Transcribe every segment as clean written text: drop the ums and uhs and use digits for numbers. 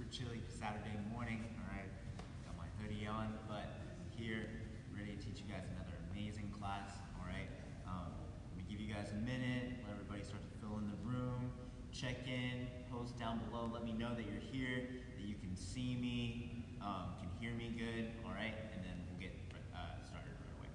super chilly Saturday morning, all right? Got my hoodie on, but here, ready to teach you guys another amazing class, all right? Let me give you guys a minute, let everybody start to fill in the room, check in, post down below, let me know that you're here, that you can see me, can hear me good, all right? And then we'll get started right away.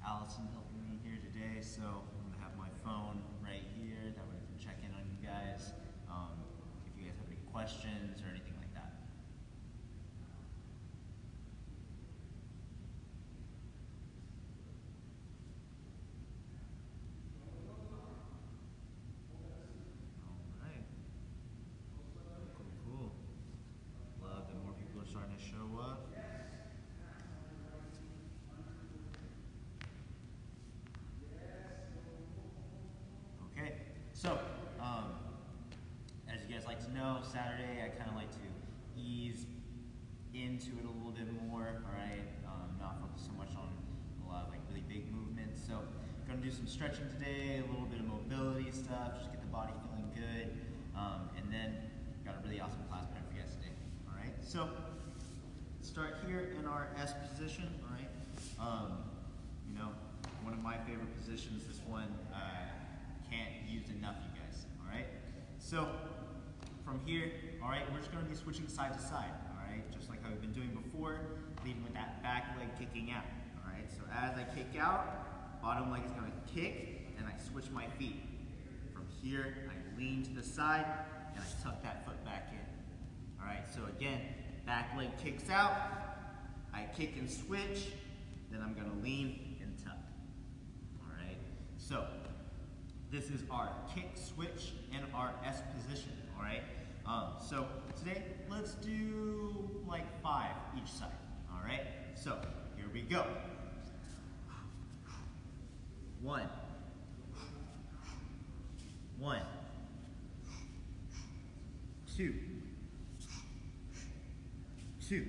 Allison helping me here today, so I'm going to have my phone right here, that way I can check in on you guys, if you guys have any questions or anything like that. Alright, cool. Love that more people are starting to show up. So, as you guys like to know, Saturday I kind of like to ease into it a little bit more, all right? Not focus so much on a lot of like really big movements. So, going to do some stretching today, a little bit of mobility stuff, just get the body feeling good, and then got a really awesome class planned for you guys today, all right? So, start here in our S position, all right? You know, one of my favorite positions. This one. Can't use enough, you guys, all right? So, from here, all right, we're just gonna be switching side to side, all right? Just like how we've been doing before, leading with that back leg kicking out, all right? So as I kick out, bottom leg is gonna kick, and I switch my feet. From here, I lean to the side, and I tuck that foot back in, all right? So again, back leg kicks out, I kick and switch, then I'm gonna lean and tuck, all right? So, this is our kick, switch, and our S position, all right? So today, let's do like 5 each side, all right? So here we go. 1, 1, 2, 2,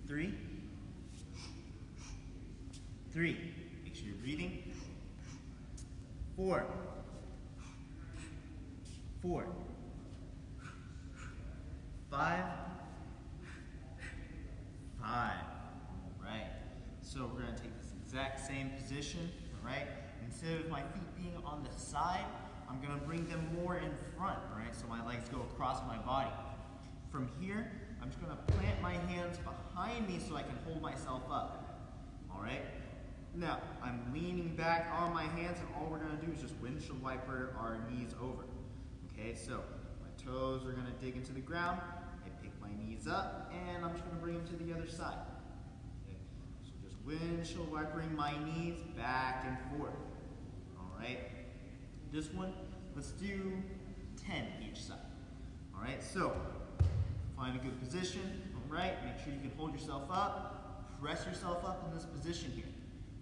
3, 3. Make sure you're breathing. 4, 4, 5, 5. All right. So we're going to take this exact same position, all right? Instead of my feet being on the side, I'm going to bring them more in front, all right? So my legs go across my body. From here, I'm just going to plant my hands behind me so I can hold myself up, all right? Now, I'm leaning back on my hands, and all we're going to do is just windshield wiper our knees over. Okay, so my toes are going to dig into the ground. I pick my knees up, and I'm just going to bring them to the other side. Okay, so just windshield wipering my knees back and forth. All right, this one, let's do 10 each side. All right, so find a good position. All right, make sure you can hold yourself up, press yourself up in this position here.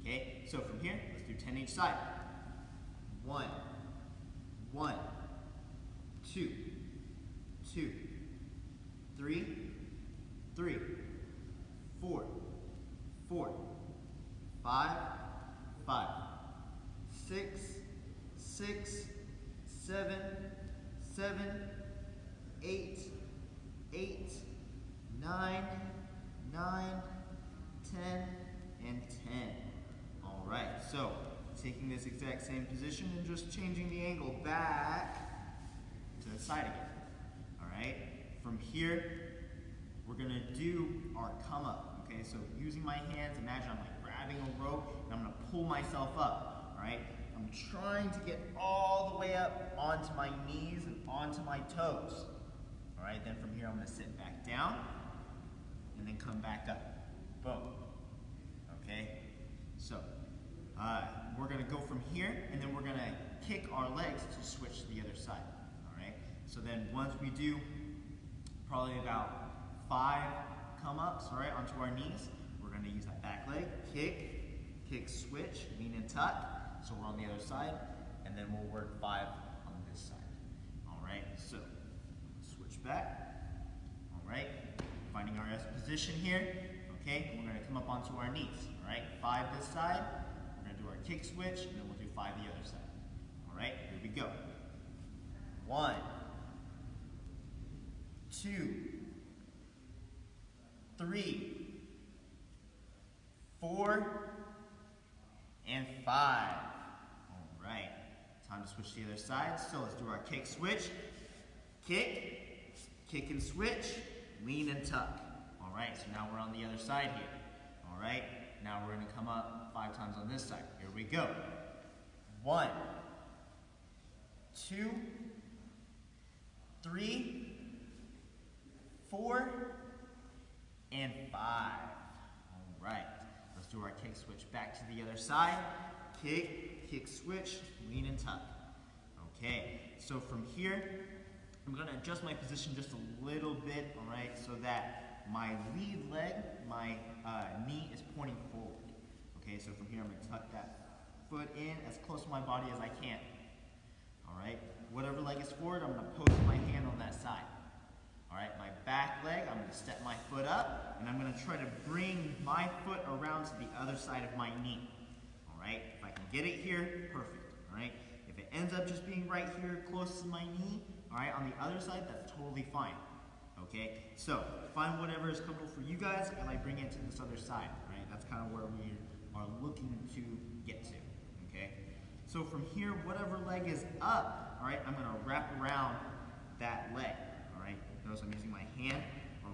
Okay, so from here, let's do 10 each side. 1, 1, 2, 2, 3, 3, 4, 4, 5, 5, 6, 6, 7, 7, 8, 8, 9, 9, 10, and 10. All right, so taking this exact same position and just changing the angle back to the side again. All right, from here, we're gonna do our come up. Okay, so using my hands, imagine I'm like grabbing a rope and I'm gonna pull myself up. All right? I'm trying to get all the way up onto my knees and onto my toes. All right, then from here I'm gonna sit back down and then come back up. Boom. Okay, so we're gonna go from here and then we're gonna kick our legs to switch to the other side. All right, so then once we do probably about 5 come-ups, all right, onto our knees, we're gonna use that back leg, kick, switch, lean and tuck. So we're on the other side, and then we'll work 5 on this side. All right, so switch back. All right, finding our S position here. Okay, and we're gonna come up onto our knees. All right, 5 this side. We're gonna do our kick switch, and then we'll do 5 the other side. All right, here we go. 1, 2, 3, 4, and 5. All right, time to switch to the other side. So let's do our kick switch. Kick and switch, lean and tuck. All right, so now we're on the other side here. All right, now we're gonna come up 5 times on this side. Here we go. 1, 2, 3, 4, and 5. All right, let's do our kick switch back to the other side. Kick switch, lean and tuck. Okay, so from here, I'm gonna adjust my position just a little bit, all right, so that my lead leg, my knee is pointing forward. Okay, so from here, I'm gonna tuck that foot in as close to my body as I can. All right, whatever leg is forward, I'm gonna post my hand on that side. All right, my back leg, I'm gonna step my foot up, and I'm gonna try to bring my foot around to the other side of my knee. All right, if I can get it here, perfect. All right, if it ends up just being right here, close to my knee, all right, on the other side, that's totally fine. Okay, so find whatever is comfortable for you guys, and I bring it to this other side. All right, that's kind of where we are looking to get to. Okay, so from here, whatever leg is up, all right, I'm gonna wrap around that leg. All right, notice I'm using my hand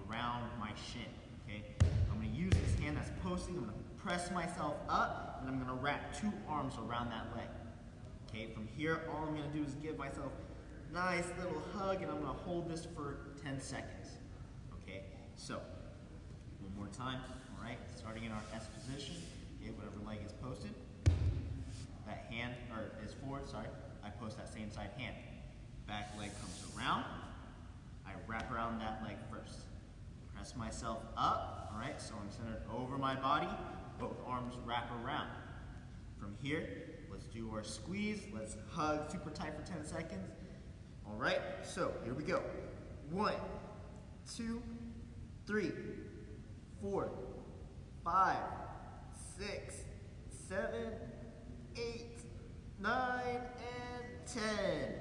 around my shin. Okay, I'm gonna use this hand that's posting. I'm gonna press myself up, and I'm gonna wrap 2 arms around that leg. Okay, from here, all I'm gonna do is give myself a nice little hug, and I'm gonna hold this for 10 seconds. Okay, so one more time. All right, starting in our S position. Okay, whatever leg is posted, that hand or is forward. Sorry, I post that same side hand. Back leg comes around. I wrap around that leg first. Press myself up. All right, so I'm centered over my body. Both arms wrap around. From here, let's do our squeeze. Let's hug super tight for 10 seconds. All right, so here we go. 1, 2, 3, 4, 5, 6, 7, 8, 9, and 10.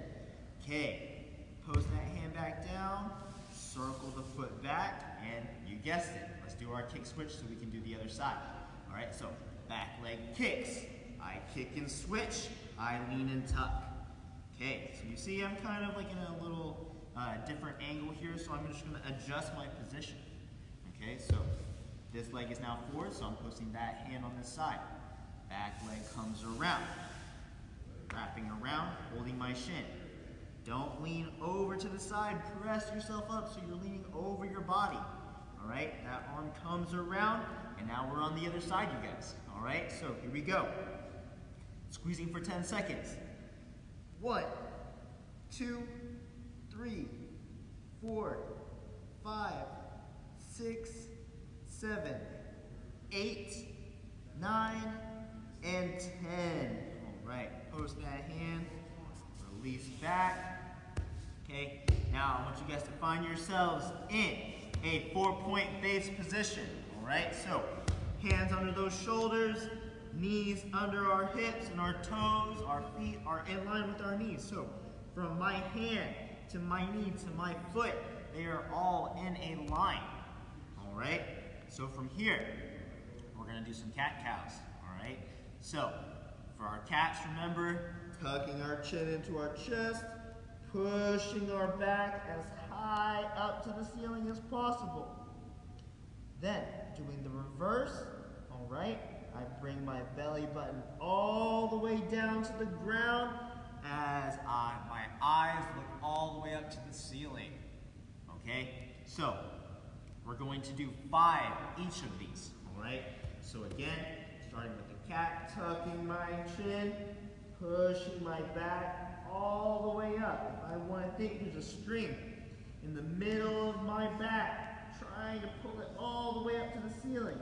Okay, post that hand back down, circle the foot back, and you guessed it. Let's do our kick switch so we can do the other side. All right, so back leg kicks. I kick and switch, I lean and tuck. Okay, so you see I'm kind of like in a little different angle here, so I'm just gonna adjust my position. Okay, so this leg is now forward, so I'm posting that hand on this side. Back leg comes around, wrapping around, holding my shin. Don't lean over to the side, press yourself up so you're leaning over your body. All right, that arm comes around, and now we're on the other side, you guys. All right, so here we go. Squeezing for 10 seconds. 1, 2, 3, 4, 5, 6, 7, 8, 9, and 10. All right, post that hand, release back. Okay, now I want you guys to find yourselves in a 4-point base position. All right, so hands under those shoulders, knees under our hips, and our toes, our feet are in line with our knees. So from my hand to my knee to my foot, they are all in a line. All right, so from here, we're gonna do some cat-cows. All right, so for our cats, remember, tucking our chin into our chest, pushing our back as high up to the ceiling as possible. Then, doing the reverse, all right, I bring my belly button all the way down to the ground as my eyes look all the way up to the ceiling. Okay? So, we're going to do 5 each of these. Alright? So again, starting with the cat, tucking my chin, pushing my back all the way up. If I want to think there's a string in the middle of my back, trying to pull it all the way up to the ceiling.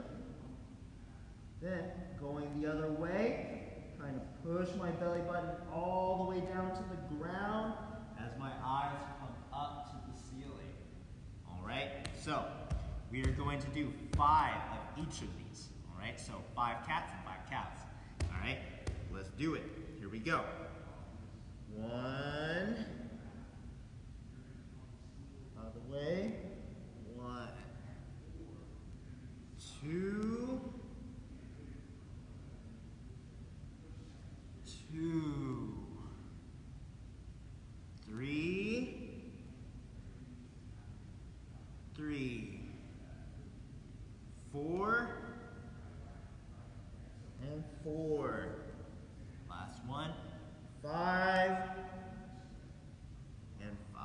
Then, going the other way, trying to push my belly button all the way down to the ground as my eyes come up to the ceiling. Alright, so we are going to do 5 of each of these. Alright, so 5 cats and 5 cows. Alright, let's do it. Here we go. 1. Out of the way. 1. 2. 2. 3. 3. 4. And 4. Last one. 5. And 5.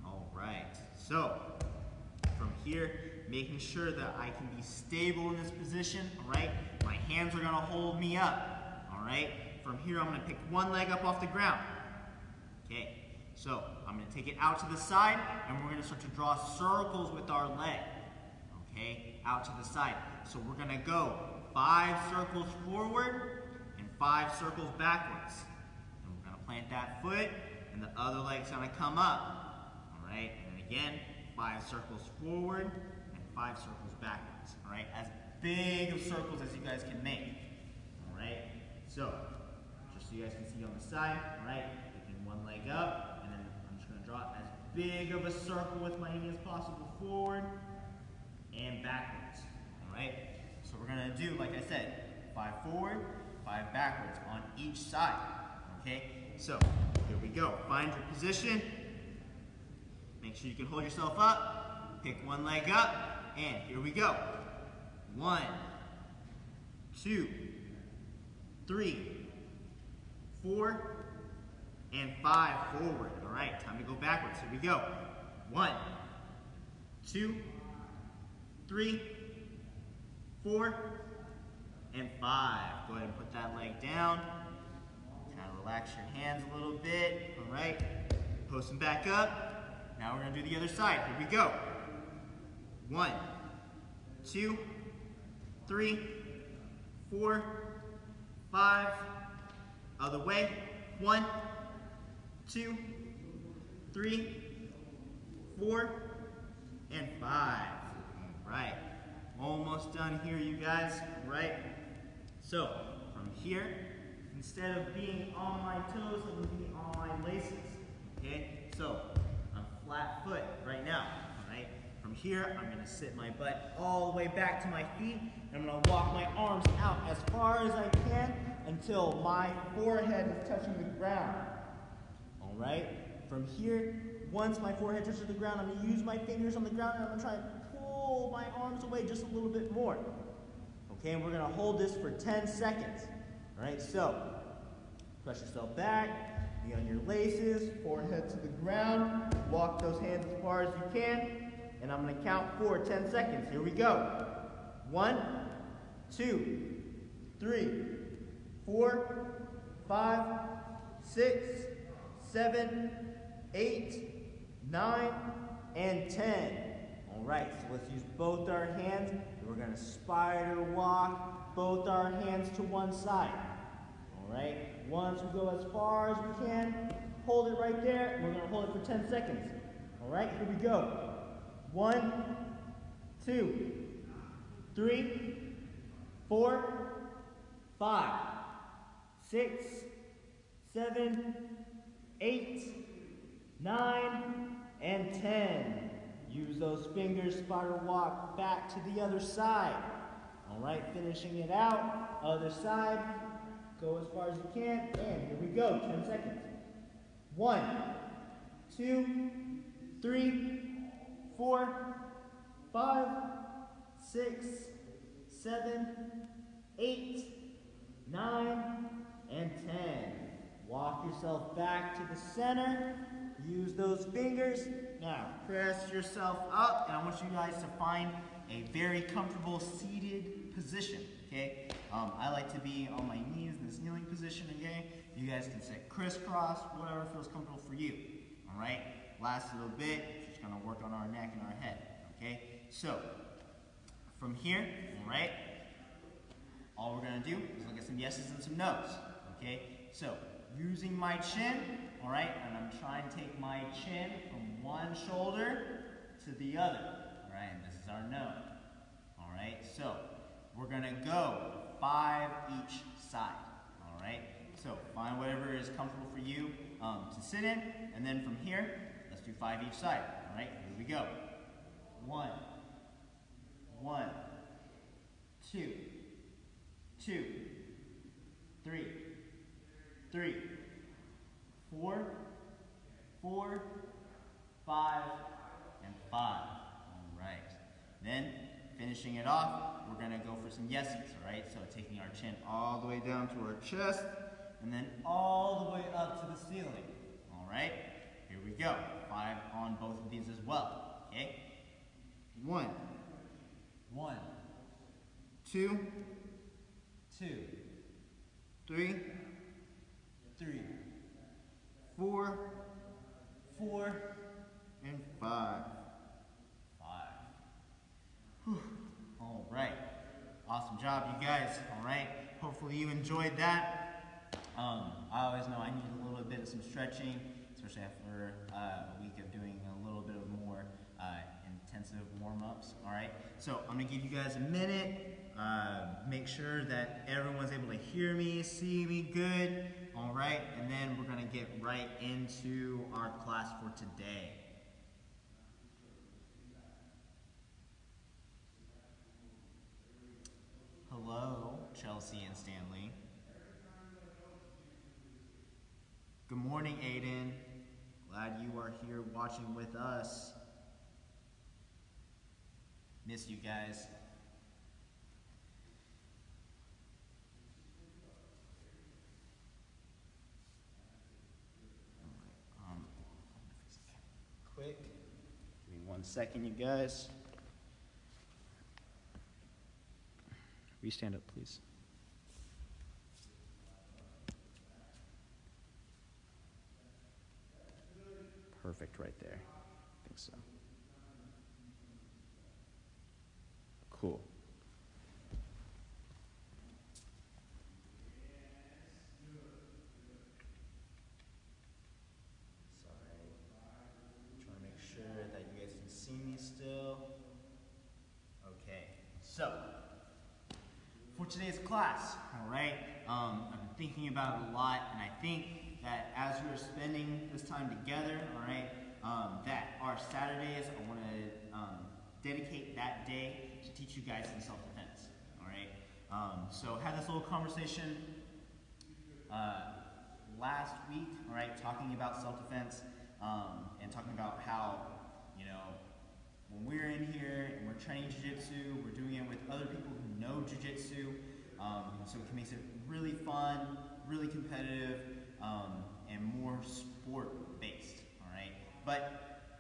All right. So, from here, making sure that I can be stable in this position, all right? My hands are going to hold me up, all right? From here, I'm going to pick one leg up off the ground. Okay, so I'm going to take it out to the side, and we're going to start to draw circles with our leg. Okay, out to the side. So we're going to go 5 circles forward and 5 circles backwards. And we're going to plant that foot, and the other leg's going to come up. All right, and then again, 5 circles forward and 5 circles backwards. All right, as big of circles as you guys can make. All right, so just so you guys can see on the side. All right, picking one leg up, and then I'm just going to draw as big of a circle with my knee as possible forward and backwards. All right, so we're going to do, like I said, 5 forward, 5 backwards on each side. Okay, so here we go. Find your position. Make sure you can hold yourself up. Pick one leg up, and here we go. 1, 2, 3, 4, and 5 forward. All right, time to go backwards. Here we go. 1, 2, 3, 4, and 5. Go ahead and put that leg down. Kind of relax your hands a little bit. All right, post them back up. Now we're going to do the other side. Here we go. 1, 2, 3, 4, 5. Other way. 1, 2, 3, 4, and 5. All right. Almost done here, you guys. All right. So, from here, instead of being on my toes, I'm going to be on my laces. Okay? So, I'm flat foot right now. All right? From here, I'm going to sit my butt all the way back to my feet, and I'm going to walk my arms out as far as I can until my forehead is touching the ground. All right? From here, once my forehead touches the ground, I'm going to use my fingers on the ground, and I'm going to try to pull my arms away just a little bit more. Okay, and we're going to hold this for 10 seconds. All right, so press yourself back, be on your laces, forehead to the ground, walk those hands as far as you can, and I'm going to count for 10 seconds. Here we go. 1, 2, 3, 4, 5, 6, 7, 8, 9, and 10. All right, so let's use both our hands. We're going to spider walk both our hands to one side. All right, once we go as far as we can, hold it right there, and we're going to hold it for 10 seconds. All right, here we go. 1, 2, 3, 4, 5, 6, 7, 8, 9, and 10. Use those fingers, spider walk back to the other side. All right, finishing it out. Other side. Go as far as you can. And here we go. 10 seconds. 1, 2, 3, 4, 5, 6, 7, 8, 9, and 10. Walk yourself back to the center. Use those fingers. Now, press yourself up, and I want you guys to find a very comfortable seated position, okay? I like to be on my knees in this kneeling position, okay? You guys can sit crisscross, whatever feels comfortable for you, all right? Last little bit, just gonna work on our neck and our head, okay? So, from here, all right, all we're gonna do is look at some yeses and some nos, okay? So, using my chin, all right, and I'm trying to take my chin from one shoulder to the other, all right, and this is our no, all right? So, we're gonna go 5 each side, all right? So, find whatever is comfortable for you to sit in, and then from here, let's do 5 each side, all right? Here we go. 1, 1, 2, 2, 3, 3, 4, 4, 5, and 5. All right. Then, finishing it off, we're going to go for some yeses, all right? So taking our chin all the way down to our chest, and then all the way up to the ceiling. All right? Here we go. 5 on both of these as well, okay? 1, 1, 2, 2, 3, 3, 4, 4, and 5. 5. Whew. All right. Awesome job, you guys. All right. Hopefully you enjoyed that. I always know I need a little bit of some stretching, especially after a week of doing a little bit of more intensive warm-ups. All right. So I'm gonna give you guys a minute. Make sure that everyone's able to hear me, see me good. All right, and then we're gonna get right into our class for today. Hello, Chelsea and Stanley. Good morning, Aiden. Glad you are here watching with us. Miss you guys. Quick. Give me 1 second, you guys. Will you stand up, please? Perfect right there. I think so. Cool. That you guys can see me still. Okay, so for today's class, all right, I've been thinking about it a lot, and I think that as we're spending this time together, all right, that our Saturdays, I want to dedicate that day to teach you guys some self-defense, all right? So I had this little conversation last week, all right, talking about self-defense, and talking about how, you know, when we're in here and we're training jiu-jitsu, we're doing it with other people who know jiu-jitsu, so it makes it really fun, really competitive, and more sport-based, all right? But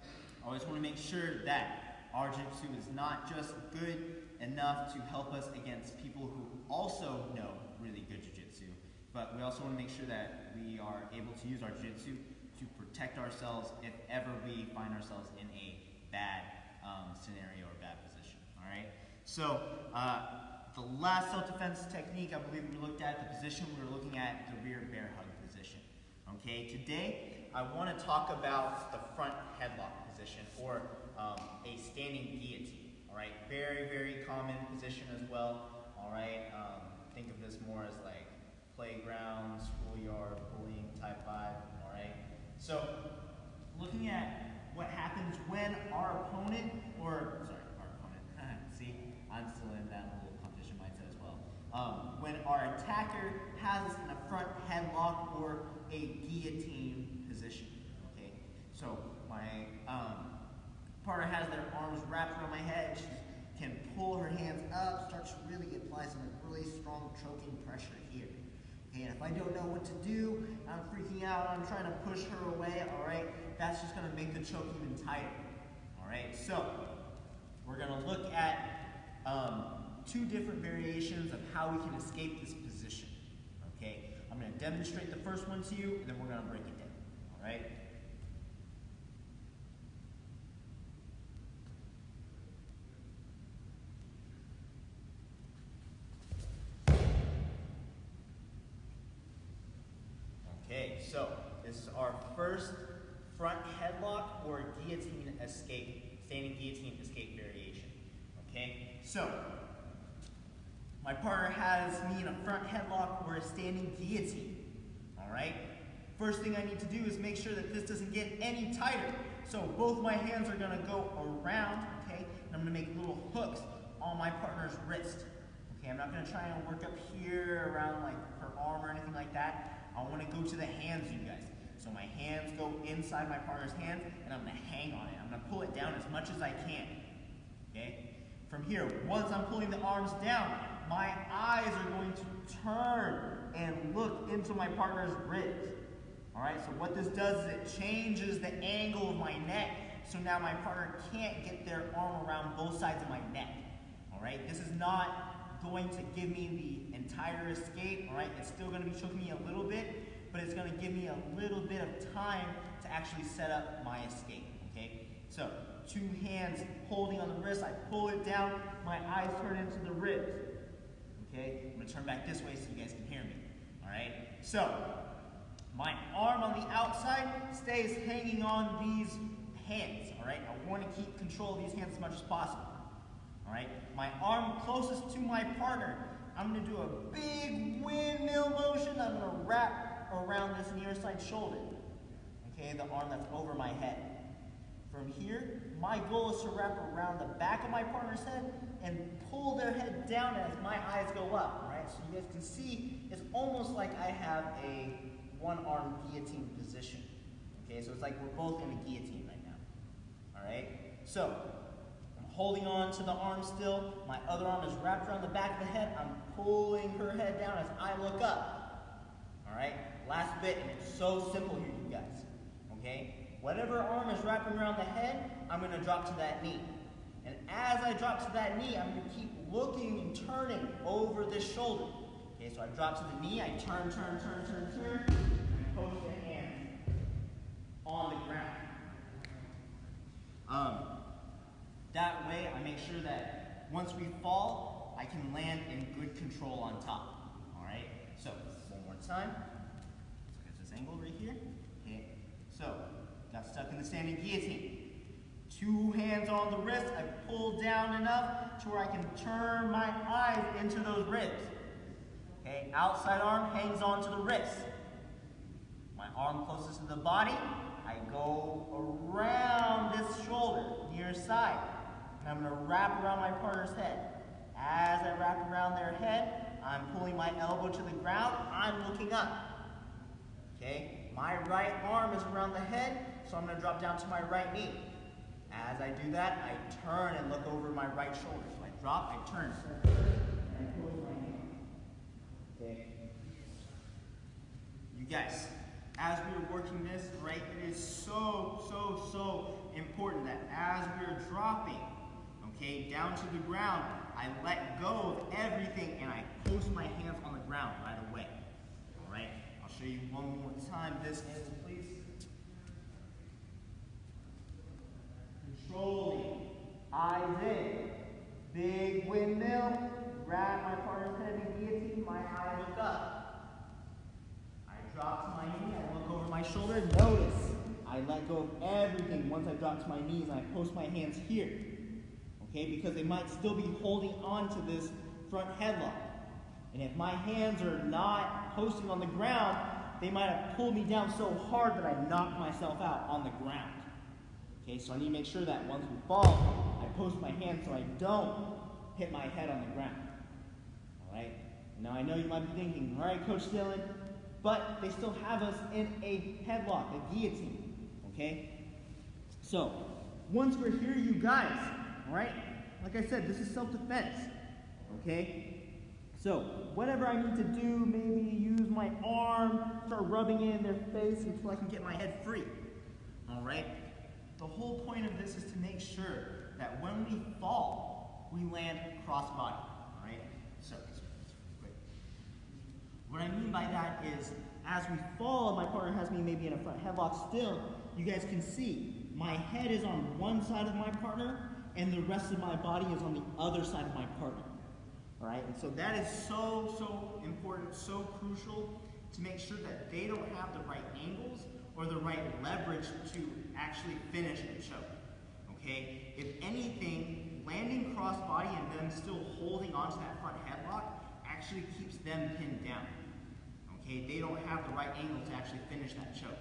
I always want to make sure that our jiu-jitsu is not just good enough to help us against people who also know really good jiu-jitsu, but we also want to make sure that we are able to use our jiu-jitsu to protect ourselves if ever we find ourselves in a bad scenario or bad position, all right? So the last self-defense technique I believe we looked at, the position we were looking at, the rear bear hug position, okay? Today, I want to talk about the front headlock position, or a standing guillotine, all right? Very, very common position as well, all right? Think of this more as like playground, schoolyard, bullying type vibe, all right? So, looking at what happens when our opponent, see, I'm still in that little competition mindset as well. When our attacker has us in a front headlock or a guillotine position, okay? So, my partner has their arms wrapped around my head, she's can pull her hands up, start to really apply some really strong choking pressure here. Okay, and if I don't know what to do, I'm freaking out, I'm trying to push her away, all right, that's just gonna make the choke even tighter. All right, so we're gonna look at two different variations of how we can escape this position. Okay, I'm gonna demonstrate the first one to you, and then we're gonna break it down. All right. Okay, so this is our first front headlock or guillotine escape, standing guillotine escape variation. Okay, so my partner has me in a front headlock or a standing guillotine. All right, first thing I need to do is make sure that this doesn't get any tighter. So both my hands are gonna go around, okay, and I'm gonna make little hooks on my partner's wrist. Okay, I'm not gonna try and work up here around like her arm or anything like that. I want to go to the hands, you guys. So my hands go inside my partner's hands, and I'm going to hang on it. I'm going to pull it down as much as I can. Okay? From here, once I'm pulling the arms down, my eyes are going to turn and look into my partner's ribs. All right? So what this does is it changes the angle of my neck, so now my partner can't get their arm around both sides of my neck. All right? This is not going to give me the entire escape, all right? It's still going to be choking me a little bit, but it's going to give me a little bit of time to actually set up my escape, okay? So, two hands holding on the wrist, I pull it down, my eyes turn into the ribs, okay? I'm going to turn back this way so you guys can hear me, all right? So, my arm on the outside stays hanging on these hands, all right? I want to keep control of these hands as much as possible. All right, my arm closest to my partner, I'm going to do a big windmill motion. I'm going to wrap around this near side shoulder. Okay, the arm that's over my head. From here, my goal is to wrap around the back of my partner's head and pull their head down as my eyes go up. All right, so you guys can see it's almost like I have a one-arm guillotine position. Okay, so it's like we're both in a guillotine right now. All right, so holding on to the arm still. My other arm is wrapped around the back of the head. I'm pulling her head down as I look up. All right, last bit, and it's so simple here, you guys. Okay, whatever arm is wrapping around the head, I'm going to drop to that knee. And as I drop to that knee, I'm going to keep looking and turning over this shoulder. Okay, so I drop to the knee, I turn, and I post the hand on the ground. That way, I make sure that once we fall, I can land in good control on top. All right? So, one more time. Let's get this angle right here. Okay. So, got stuck in the standing guillotine. Two hands on the wrist. I pull down enough to where I can turn my eyes into those ribs. Okay. Outside arm hangs onto the wrist. My arm closest to the body. I go around this shoulder, near side. And I'm going to wrap around my partner's head. As I wrap around their head, I'm pulling my elbow to the ground. I'm looking up. Okay? My right arm is around the head, so I'm going to drop down to my right knee. As I do that, I turn and look over my right shoulder. So I drop, I turn, and I close my knee. Okay? You guys, as we're working this, right, it is so important that as we're dropping, okay, down to the ground, I let go of everything and I post my hands on the ground right away. All right, I'll show you one more time. This is, please. Controlling, eyes in, big windmill, grab my partner's head in guillotine, my eye look up. I drop to my knee, I look over my shoulder, notice I let go of everything once I drop to my knees and I post my hands here. Okay, because they might still be holding on to this front headlock. And if my hands are not posting on the ground, they might have pulled me down so hard that I knocked myself out on the ground. Okay, so I need to make sure that once we fall, I post my hands so I don't hit my head on the ground. All right, now I know you might be thinking, all right, Coach Dylan, but they still have us in a headlock, a guillotine. Okay, so once we're here, you guys, all right, like I said, this is self-defense, okay? So, whatever I need to do, maybe use my arm, start rubbing it in their face until I can get my head free, all right? The whole point of this is to make sure that when we fall, we land cross-body, all right? So, quick. What I mean by that is, as we fall, my partner has me maybe in a front headlock still, you guys can see my head is on one side of my partner and the rest of my body is on the other side of my partner. All right, and so that is so important, so crucial to make sure that they don't have the right angles or the right leverage to actually finish the choke. Okay, if anything, landing cross body and them still holding onto that front headlock actually keeps them pinned down. Okay, they don't have the right angle to actually finish that choke.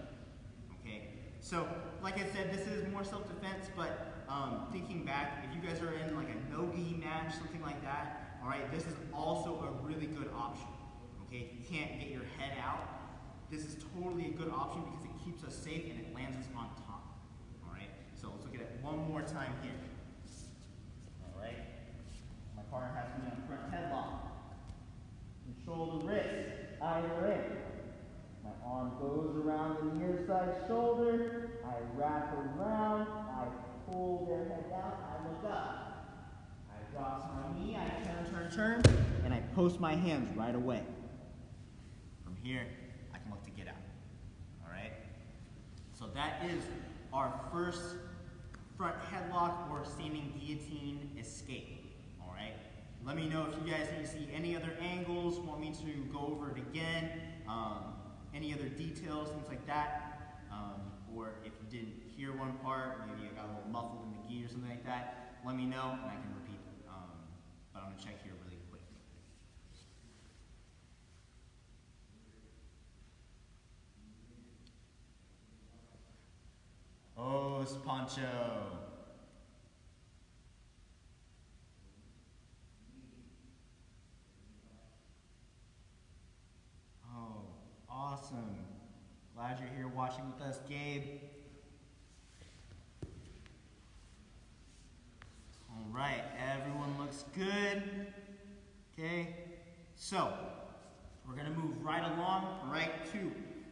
Okay, so like I said, this is more self-defense, but thinking back, if you guys are in like a no-gi match, something like that, all right, this is also a really good option. Okay, if you can't get your head out, this is totally a good option because it keeps us safe and it lands us on top. All right, so let's look at it one more time here. All right, my partner has me on front headlock. Control the wrist, either end. My arm goes around the near side shoulder. I wrap around. I pull their head down. I look up. I drop my knee. I turn, and I post my hands right away. From here, I can look to get out. All right. So that is our first front headlock or standing guillotine escape. All right. Let me know if you guys need to see any other angles, want me to go over it again, any other details, things like that. Or if you didn't hear one part, maybe I got a little muffled in the gi or something like that, let me know and I can repeat it. But I'm going to check here really quick. Oh, Pancho. Oh, awesome. Glad you're here watching with us, Gabe. All right, everyone looks good. Okay, so we're gonna move right along, right to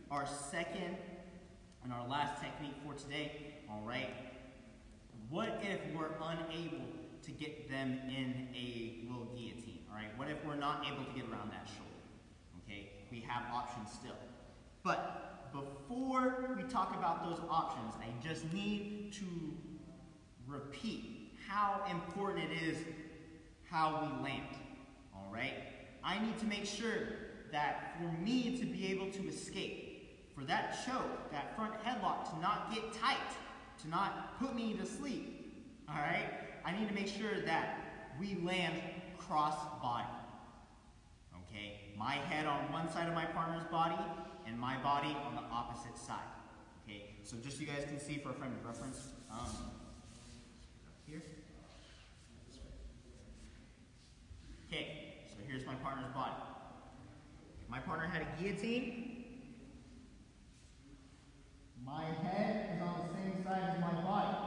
our second and our last technique for today. All right, what if we're unable to get them in a little guillotine? All right, what if we're not able to get around that shoulder? Okay, we have options still. But before we talk about those options, I just need to repeat how important it is how we land. All right, I need to make sure that for me to be able to escape, for that choke, that front headlock to not get tight, to not put me to sleep, all right, I need to make sure that we land cross body. Okay, my head on one side of my partner's body and my body on the opposite side. Okay, so just so you guys can see for a frame of reference, here. Okay, so here's my partner's body. If my partner had a guillotine, my head is on the same side as my body.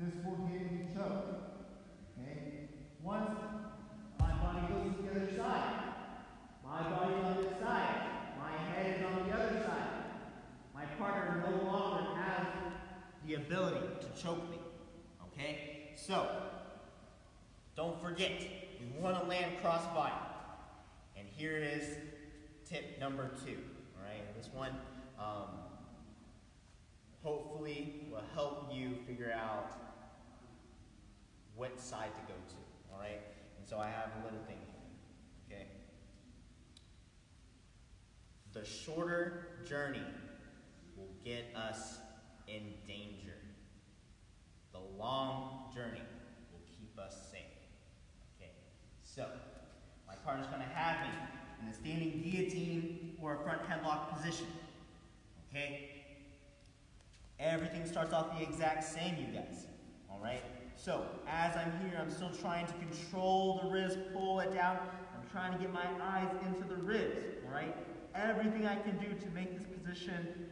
This will get me choked. Okay? Once my body goes to the other side, my body is on this side, my head is on the other side. My partner no longer has the ability to choke me. Okay? So, don't forget, we want to land cross-body. And here is tip number 2. Alright, this one hopefully will help you figure out what side to go to. Alright? And so I have a little thing here. Okay? The shorter journey will get us in danger. The long journey will keep us safe. Okay, so my partner's going to have me in a standing guillotine or a front headlock position. Okay, everything starts off the exact same, you guys. All right. So as I'm here, I'm still trying to control the wrist, pull it down. I'm trying to get my eyes into the ribs. All right. Everything I can do to make this position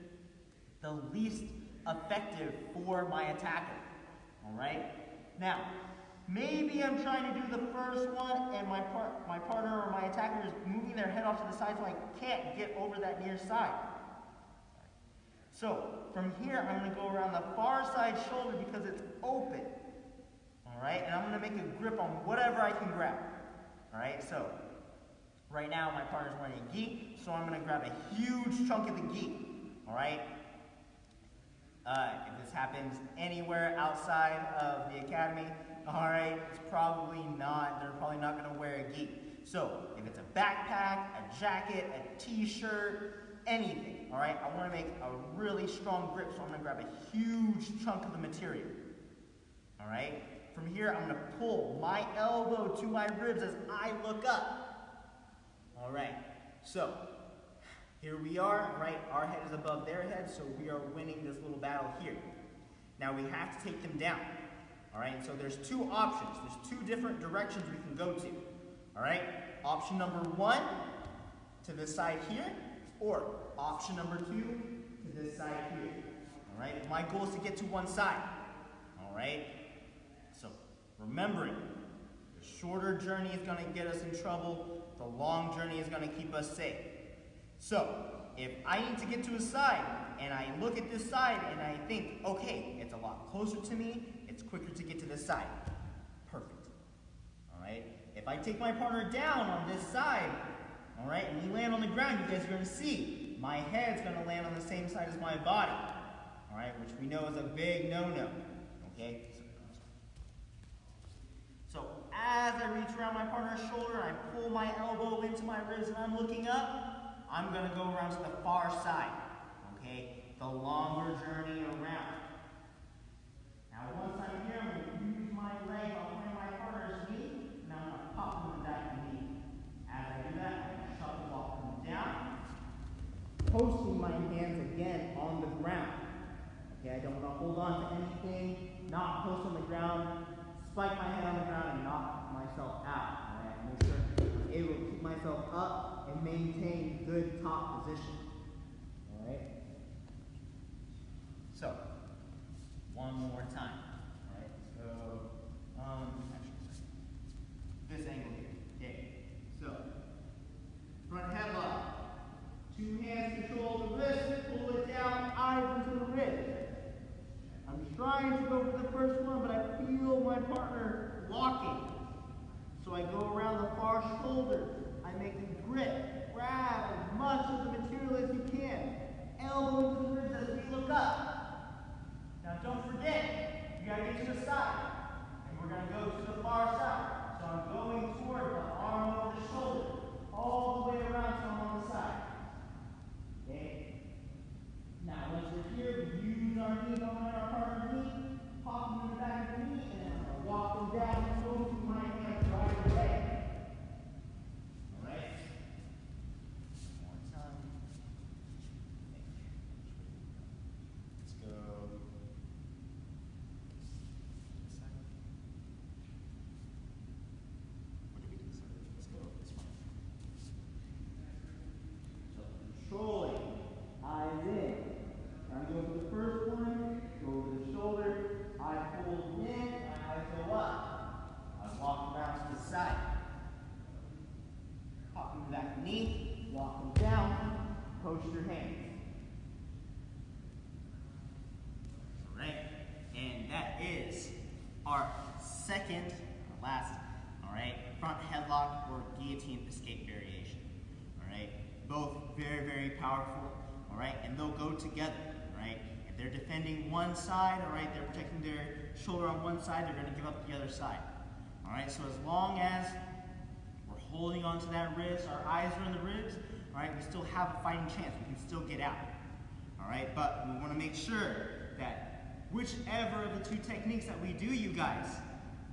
the least effective for my attacker. All right. Now, Maybe I'm trying to do the first one and my partner or my attacker is moving their head off to the side so I can't get over that near side. So from here, I'm going to go around the far side shoulder because it's open. All right, and I'm going to make a grip on whatever I can grab. All right, so right now my partner's wearing a gi, so I'm going to grab a huge chunk of the gi. All right. If this happens anywhere outside of the academy, all right, it's probably not. They're probably not going to wear a gi. So if it's a backpack, a jacket, a t-shirt, anything, all right, I want to make a really strong grip, so I'm going to grab a huge chunk of the material. All right. From here, I'm going to pull my elbow to my ribs as I look up. All right. So here we are, right? Our head is above their head, so we are winning this little battle here. Now we have to take them down. All right, so there's two options. There's two different directions we can go to. All right, option number one, to this side here, or option number two, to this side here. All right, my goal is to get to one side. All right, so remembering, the shorter journey is going to get us in trouble. The long journey is going to keep us safe. So if I need to get to a side, and I look at this side and I think, okay, it's a lot closer to me, it's quicker to get to this side. Perfect. All right. If I take my partner down on this side, all right, and we land on the ground, you guys are going to see my head's going to land on the same side as my body. All right, which we know is a big no-no. Okay. So as I reach around my partner's shoulder, I pull my elbow into my ribs and I'm looking up, I'm going to go around to the far side. Okay, the longer journey around. Now once I'm here, I'm going to use my leg behind my partner's knee, and I'm going to pop them back knee. As I do that, I'm going to shuffle off them down, posting my hands again on the ground. Okay, I don't want to hold on to anything, not post on the ground, spike my head on the ground, and knock myself out. All right, make sure I'm able to keep myself up and maintain good top position. All right. So, one more time. All right, let's go. This angle here. Okay. So, front headlock. Two hands control the wrist, pull it down, eyes into the ribs. I'm trying to go for the first one, but I feel my partner locking. So I go around the far shoulder. I make a grip, grab as much of the material as you can. Elbow into the ribs as we look up. Now don't forget, you gotta get to the side. And we're gonna go to the far side. So I'm going toward the arm over the shoulder, all the way around till I'm on the side. Okay? Now once we're here, we use our knee behind our partner's knee, pop them in the back of the knee, and then I'm gonna walk them down and go to my hands right away. Alright? One more time. Let's go. What did we do this side? Let's go this one. So controlling, eyes in. I'm going for the first one, go over the shoulder, I hold in, my eyes go up. I walk around to the side. Pop them back knee, walk them down, post your hands. Alright, and that is our second, last, alright, front headlock or guillotine escape variation. Alright, both very, very powerful, alright, and they'll go together, right? If they're defending one side, alright, they're protecting their shoulder on one side, they're going to give up the other side. Alright, so as long as we're holding onto that ribs, our eyes are in the ribs, alright, we still have a fighting chance. We can still get out. Alright, but we want to make sure that whichever of the two techniques that we do, you guys,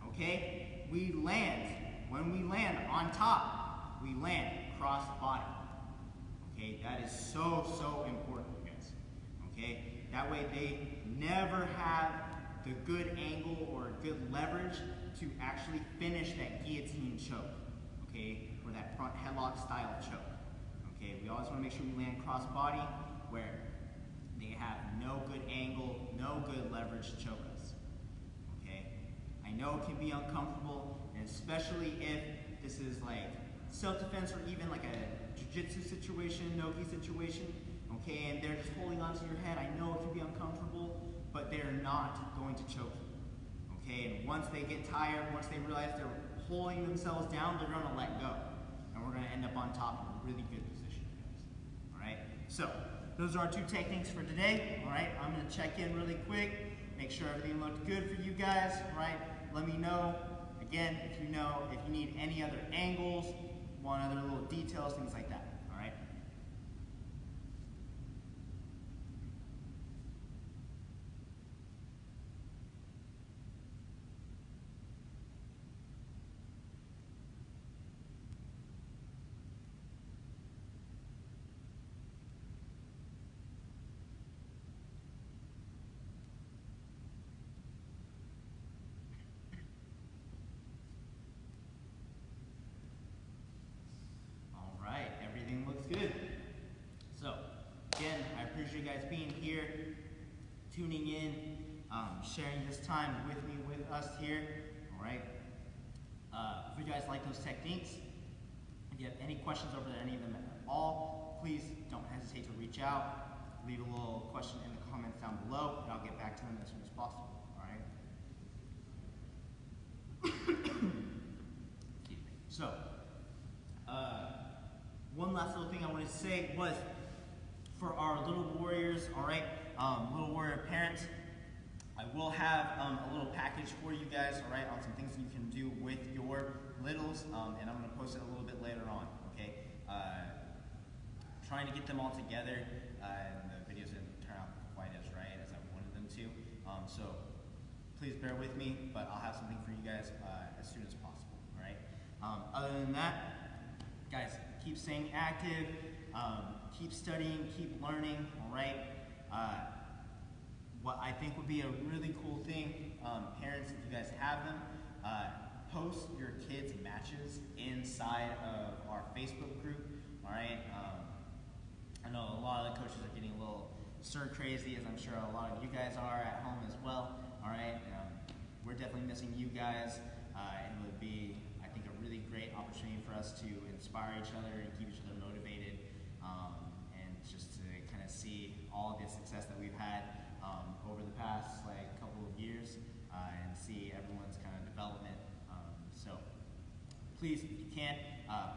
okay, we land. When we land on top, we land cross body. Okay, that is so, so important, you guys. Okay, that way they never have the good angle or good leverage to actually finish that guillotine choke, okay, or that front headlock style choke. Okay, we always want to make sure we land cross body where they have no good angle, no good leverage to choke us. Okay, I I know it can be uncomfortable, and especially if this is like self-defense or even like a jiu-jitsu situation, no-gi situation, okay, and they're just holding onto your head. I know it can be uncomfortable, but they're not going to choke you, okay? And once they get tired, once they realize they're holding themselves down, they're gonna let go. And we're gonna end up on top of a really good position, guys, all right? So, those are our 2 techniques for today, all right? I'm gonna check in really quick, make sure everything looked good for you guys, all right? Let me know, again, if you need any other angles, want other little details, things like that, all right? All right, everything looks good. So, again, I appreciate you guys being here, tuning in, sharing this time with me, with us here, all right? If you guys like those techniques, if you have any questions over any of them at all, please don't hesitate to reach out, leave a little question in the comments down below, and I'll get back to them as soon as possible, all right? Excuse me. So, one last little thing I wanted to say was, for our little warriors, all right, little warrior parents, I will have a little package for you guys, all right, on some things you can do with your littles, and I'm going to post it a little bit later on, okay? Trying to get them all together, and the videos didn't turn out quite as right as I wanted them to, so please bear with me, but I'll have something for you guys as soon as possible, all right? Other than that, guys, keep staying active, keep studying, keep learning, all right? What I think would be a really cool thing, parents, if you guys have them, post your kids' matches inside of our Facebook group, all right? I know a lot of the coaches are getting a little stir crazy, as I'm sure a lot of you guys are at home as well, all right? We're definitely missing you guys. It would be, I think, a really great opportunity for us to inspire each other and keep each other motivated, and just to kind of see all the success that we've had over the past couple of years, and see everyone's kind of development. So please, if you can,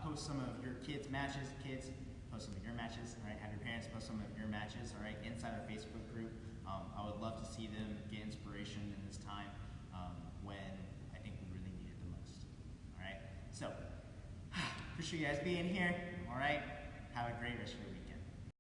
post some of your kids' matches. Kids, post some of your matches. All right, have your parents post some of your matches. All right, inside our Facebook group. I would love to see them get inspiration in this time when I think we really need it the most. All right, so appreciate you guys being here. All right, have a great